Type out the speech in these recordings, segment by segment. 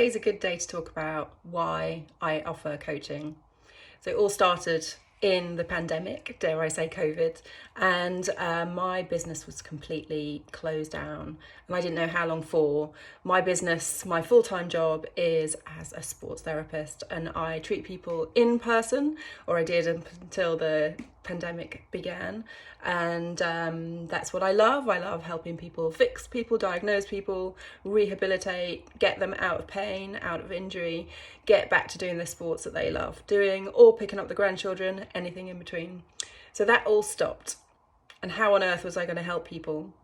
Today's a good day to talk about why I offer coaching. So it all started in the pandemic, dare I say COVID, and my business was completely closed down and I didn't know how long for. My business, my full-time job is as a sports therapist, and I treat people in person, or I did until the pandemic began, and that's what I love. I love helping people fix people, diagnose people, rehabilitate, get them out of pain, out of injury, get back to doing the sports that they love doing, or picking up the grandchildren, anything in between. So that all stopped. And how on earth was I going to help people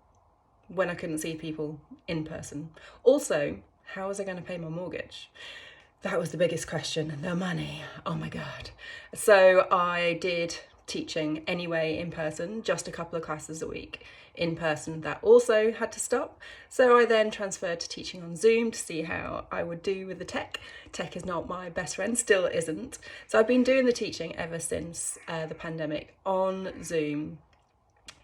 when I couldn't see people in person? Also, how was I going to pay my mortgage? That was the biggest question. The money. Oh my God. So I did teaching anyway in person, just a couple of classes a week in person. That also had to stop. So I then transferred to teaching on Zoom to see how I would do with the tech. Tech is not my best friend, still isn't. So I've been doing the teaching ever since the pandemic on Zoom.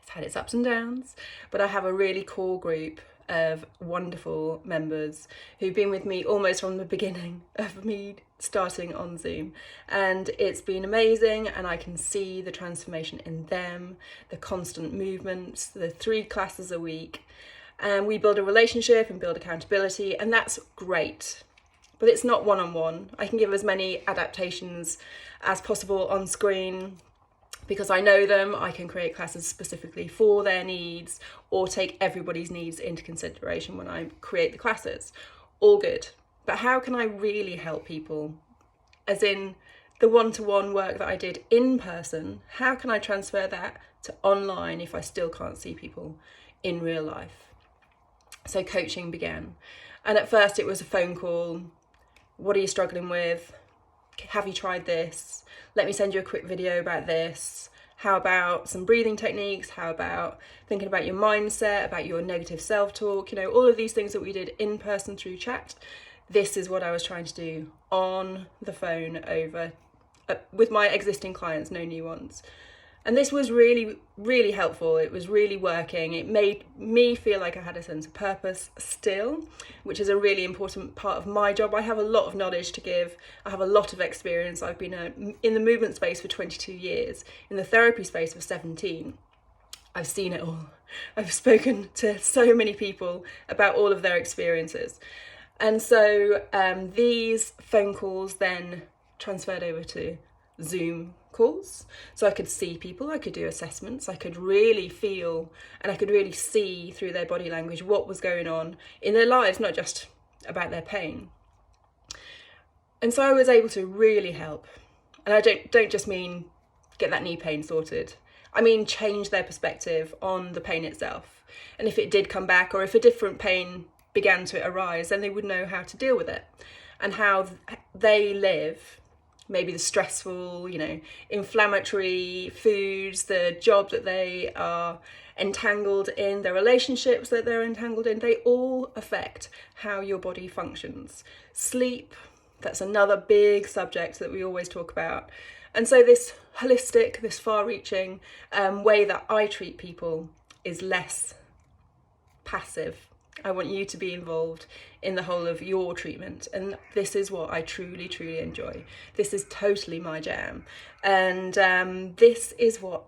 It's had its ups and downs, but I have a really cool group of wonderful members who've been with me almost from the beginning of me starting on Zoom, and it's been amazing, and I can see the transformation in them, the constant movements, the 3 classes a week, and we build a relationship and build accountability, and that's great. But it's not one-on-one. I can give as many adaptations as possible on screen. Because I know them, I can create classes specifically for their needs, or take everybody's needs into consideration when I create the classes. All good. But how can I really help people? As in the one-to-one work that I did in person, how can I transfer that to online if I still can't see people in real life? So coaching began. And at first it was a phone call. What are you struggling with? Have you tried this? Let me send you a quick video about this. How about some breathing techniques? How about thinking about your mindset, about your negative self-talk? All of these things that we did in person through chat. This is what I was trying to do on the phone over with my existing clients, no new ones. And this was really, really helpful. It was really working. It made me feel like I had a sense of purpose still, which is a really important part of my job. I have a lot of knowledge to give. I have a lot of experience. I've been in the movement space for 22 years, in the therapy space for 17. I've seen it all. I've spoken to so many people about all of their experiences. And so these phone calls then transferred over to Zoom calls, so I could see people, I could do assessments, I could really feel and I could really see through their body language what was going on in their lives, not just about their pain. And so I was able to really help. And I don't just mean get that knee pain sorted. I mean change their perspective on the pain itself. And if it did come back, or if a different pain began to arise, then they would know how to deal with it and how they live. Maybe the stressful, inflammatory foods, the job that they are entangled in, the relationships that they're entangled in, they all affect how your body functions. Sleep, that's another big subject that we always talk about. And so this holistic, this far-reaching way that I treat people is less passive. I want you to be involved in the whole of your treatment, and this is what I truly, truly enjoy. This is totally my jam, and this is what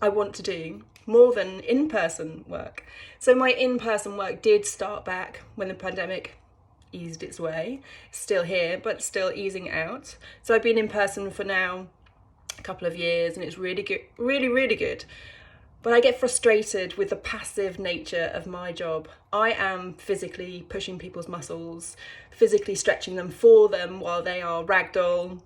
I want to do more than in-person work. So my in-person work did start back when the pandemic eased its way. Still here, but still easing out. So I've been in person for now a couple of years, and it's really good, really, really good. But I get frustrated with the passive nature of my job. I am physically pushing people's muscles, physically stretching them for them while they are ragdoll,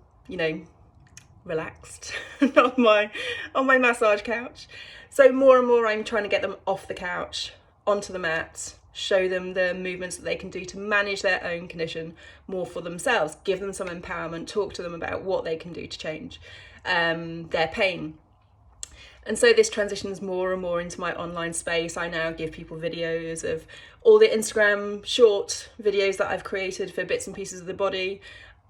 relaxed on my massage couch. So more and more I'm trying to get them off the couch, onto the mat, show them the movements that they can do to manage their own condition more for themselves, give them some empowerment, talk to them about what they can do to change their pain. And so this transitions more and more into my online space. I now give people videos of all the Instagram short videos that I've created for bits and pieces of the body,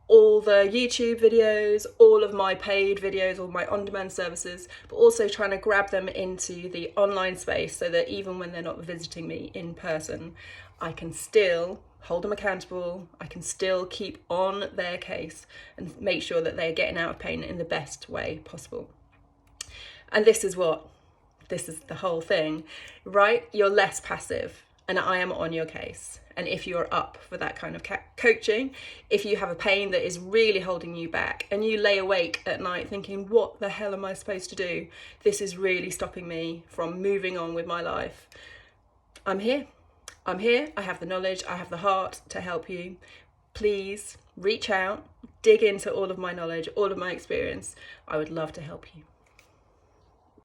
all the YouTube videos, all of my paid videos, all my on-demand services, but also trying to grab them into the online space so that even when they're not visiting me in person, I can still hold them accountable. I can still keep on their case and make sure that they're getting out of pain in the best way possible. And this is the whole thing, right? You're less passive, and I am on your case. And if you're up for that kind of coaching, if you have a pain that is really holding you back and you lay awake at night thinking, what the hell am I supposed to do? This is really stopping me from moving on with my life. I'm here. I have the knowledge, I have the heart to help you. Please reach out, dig into all of my knowledge, all of my experience. I would love to help you.